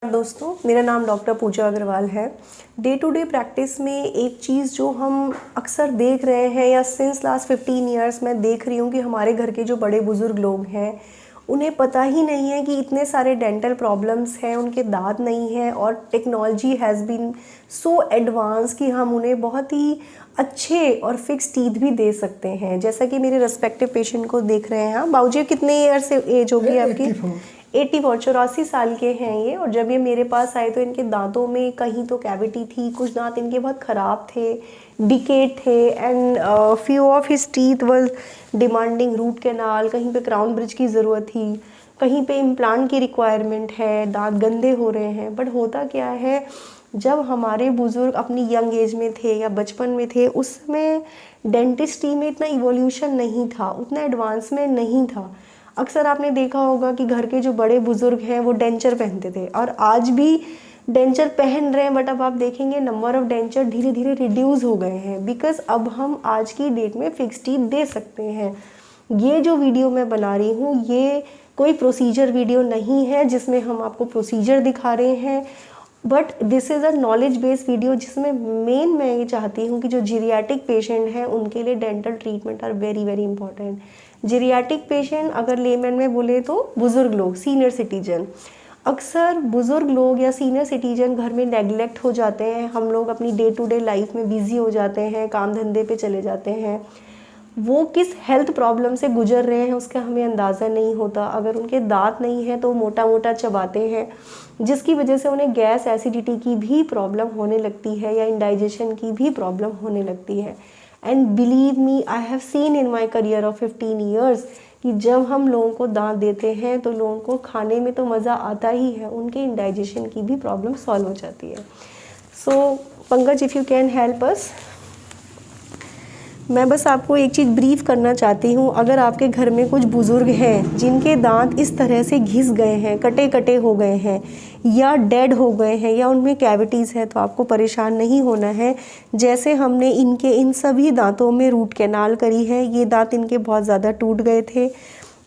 दोस्तों, मेरा नाम डॉक्टर पूजा अग्रवाल है। डे टू डे प्रैक्टिस में एक चीज़ जो हम अक्सर देख रहे हैं या सिंस लास्ट 15 ईयर्स मैं देख रही हूँ कि हमारे घर के जो बड़े बुज़ुर्ग लोग हैं उन्हें पता ही नहीं है कि इतने सारे डेंटल प्रॉब्लम्स हैं, उनके दांत नहीं हैं और technology has been so advance कि हम उन्हें बहुत ही अच्छे और फिक्स टीथ भी दे सकते हैं। जैसा कि मेरे रेस्पेक्टिव पेशेंट को देख रहे हैं। बाबूजी कितने ईयर से एज होगी आपकी? 84 84 साल के हैं ये। और जब ये मेरे पास आए तो इनके दांतों में कहीं तो कैविटी थी, कुछ दांत इनके बहुत ख़राब थे, डिकेट थे and few of his teeth was demanding root canal. कहीं पे क्राउन ब्रिज की ज़रूरत थी, कहीं पे इम्प्लांट की रिक्वायरमेंट है, दांत गंदे हो रहे हैं। बट होता क्या है, जब हमारे बुज़ुर्ग अपनी यंग एज में थे या बचपन में थे उस समय डेंटिस्ट्री में इतना इवोल्यूशन नहीं था, उतना एडवांसमेंट नहीं था। अक्सर आपने देखा होगा कि घर के जो बड़े बुज़ुर्ग हैं वो डेंचर पहनते थे और आज भी डेंचर पहन रहे हैं। बट अब आप देखेंगे नंबर ऑफ़ डेंचर धीरे धीरे रिड्यूस हो गए हैं बिकॉज़ अब हम आज की डेट में फिक्स टीथ दे सकते हैं। ये जो वीडियो मैं बना रही हूँ ये कोई प्रोसीजर वीडियो नहीं है जिसमें हम आपको प्रोसीजर दिखा रहे हैं, but this is a knowledge based video जिसमें मेन मैं ये चाहती हूँ कि जो जीरियाटिक पेशेंट हैं उनके लिए dental treatment are very very important. Geriatric patient अगर लेमन में बोले तो बुज़ुर्ग लोग, सीनियर सिटीजन। अक्सर बुज़ुर्ग लोग या सीनियर सिटीजन घर में नेगलेक्ट हो जाते हैं। हम लोग अपनी डे टू डे लाइफ में बिज़ी हो जाते हैं, काम धंधे पे चले जाते हैं। वो किस हेल्थ प्रॉब्लम से गुजर रहे हैं उसका हमें अंदाज़ा नहीं होता। अगर उनके दांत नहीं है तो मोटा मोटा चबाते हैं जिसकी वजह से उन्हें गैस एसिडिटी की भी प्रॉब्लम होने लगती है या इंडाइजेशन की भी प्रॉब्लम होने लगती है। And believe me, I have seen in my career of 15 years कि जब हम लोगों को दांत देते हैं तो लोगों को खाने में तो मज़ा आता ही है, उनके इंडाइजेशन की भी प्रॉब्लम सॉल्व हो जाती है। So Pankaj, if you can help us. मैं बस आपको एक चीज़ ब्रीफ करना चाहती हूँ। अगर आपके घर में कुछ बुज़ुर्ग हैं जिनके दांत इस तरह से घिस गए हैं, कटे कटे हो गए हैं या डेड हो गए हैं या उनमें कैविटीज़ है, तो आपको परेशान नहीं होना है। जैसे हमने इनके इन सभी दांतों में रूट कैनाल करी है, ये दांत इनके बहुत ज़्यादा टूट गए थे।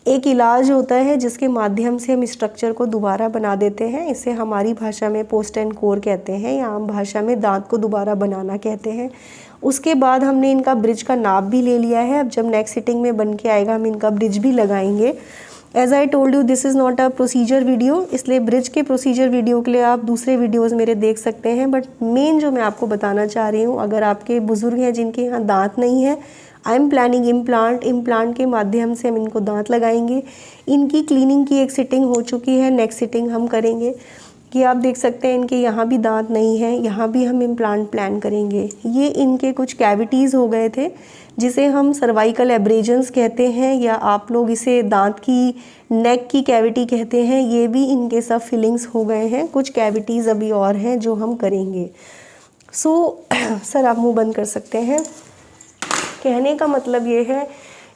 एक इलाज होता है जिसके माध्यम से हम स्ट्रक्चर को दोबारा बना देते हैं। इसे हमारी भाषा में पोस्ट एंड कोर कहते हैं या आम भाषा में दांत को दोबारा बनाना कहते हैं। उसके बाद हमने इनका ब्रिज का नाप भी ले लिया है। अब जब नेक्स्ट सिटिंग में बन के आएगा हम इनका ब्रिज भी लगाएंगे। As I told you, this is not a procedure video, इसलिए ब्रिज के प्रोसीजर वीडियो के लिए आप दूसरे वीडियोस मेरे देख सकते हैं। बट मेन जो मैं आपको बताना चाह रही हूँ, अगर आपके बुज़ुर्ग हैं जिनके यहाँ दांत नहीं है, आई एम प्लानिंग इम्प्लांट के माध्यम से हम इनको दांत लगाएंगे। इनकी क्लीनिंग की एक सिटिंग हो चुकी है, नेक्स्ट सिटिंग हम करेंगे। कि आप देख सकते हैं इनके यहाँ भी दांत नहीं है, यहाँ भी हम इम्प्लांट प्लान करेंगे। ये इनके कुछ कैविटीज़ हो गए थे जिसे हम सर्वाइकल एब्रेजन्स कहते हैं या आप लोग इसे दांत की नेक की कैविटी कहते हैं। ये भी इनके सब फिलिंग्स हो गए हैं, कुछ कैविटीज़ अभी और हैं जो हम करेंगे। सर आप मुंह बंद कर सकते हैं। कहने का मतलब ये है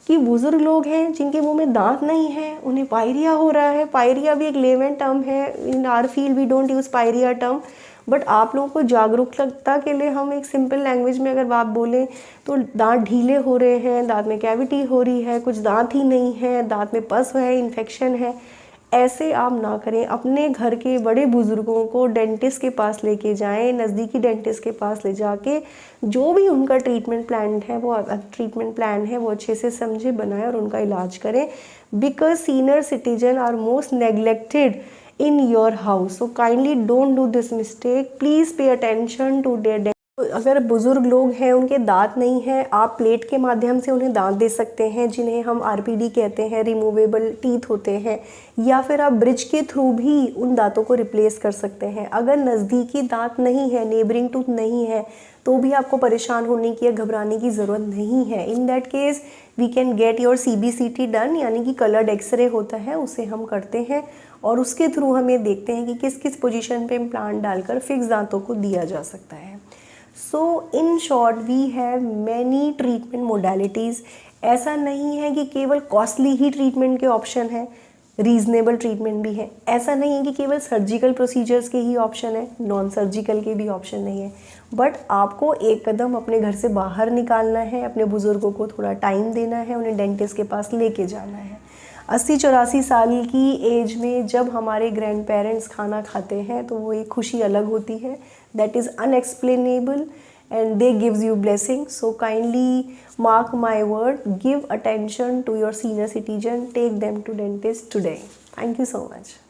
कि बुज़ुर्ग लोग हैं जिनके मुंह में दांत नहीं है, उन्हें पायरिया हो रहा है। पायरिया भी एक लेमन टर्म है, in our field we don't use pyorrhoea term, but आप लोगों को जागरूकता के लिए हम एक सिंपल लैंग्वेज में अगर आप बोलें तो दांत ढीले हो रहे हैं, दांत में कैविटी हो रही है, कुछ दांत ही नहीं है, दांत में पस है, इन्फेक्शन है। ऐसे आप ना करें। अपने घर के बड़े बुज़ुर्गों को डेंटिस्ट के पास लेके जाएं, नज़दीकी डेंटिस्ट के पास ले जाके जो भी उनका ट्रीटमेंट प्लान है वो अच्छे से समझे, बनाएं और उनका इलाज करें। Because senior citizen are most neglected in your house, so kindly don't do this mistake. Please pay attention to their. अगर बुज़ुर्ग लोग हैं उनके दांत नहीं हैं, आप प्लेट के माध्यम से उन्हें दांत दे सकते हैं जिन्हें हम आरपीडी कहते हैं, रिमूवेबल टीथ होते हैं, या फिर आप ब्रिज के थ्रू भी उन दांतों को रिप्लेस कर सकते हैं। अगर नज़दीकी दांत नहीं है, नेबरिंग टूथ नहीं है, तो भी आपको परेशान होने की या घबराने की ज़रूरत नहीं है। In that case we can get your CBCT done, यानी कि कलर्ड एक्सरे होता है, उसे हम करते हैं और उसके थ्रू हम ये देखते हैं कि किस किस पोजीशन पे इम्प्लांट डालकर फिक्स दांतों को दिया जा सकता है। So in short we have many treatment modalities. ऐसा नहीं है कि केवल कॉस्टली ही ट्रीटमेंट के ऑप्शन है, रीज़नेबल ट्रीटमेंट भी है। ऐसा नहीं है कि केवल सर्जिकल प्रोसीजर्स के ही ऑप्शन है, नॉन सर्जिकल के भी ऑप्शन नहीं है। बट आपको एक कदम अपने घर से बाहर निकालना है, अपने बुज़ुर्गों को थोड़ा टाइम देना है, उन्हें डेंटिस्ट के पास लेके जाना है। 80-84 साल की एज में जब हमारे ग्रैंड पेरेंट्स खाना खाते हैं तो वो एक खुशी अलग होती है, that is unexplainable and they gives you blessing. So kindly mark my word, give attention to your senior citizen, take them to dentist today. Thank you so much.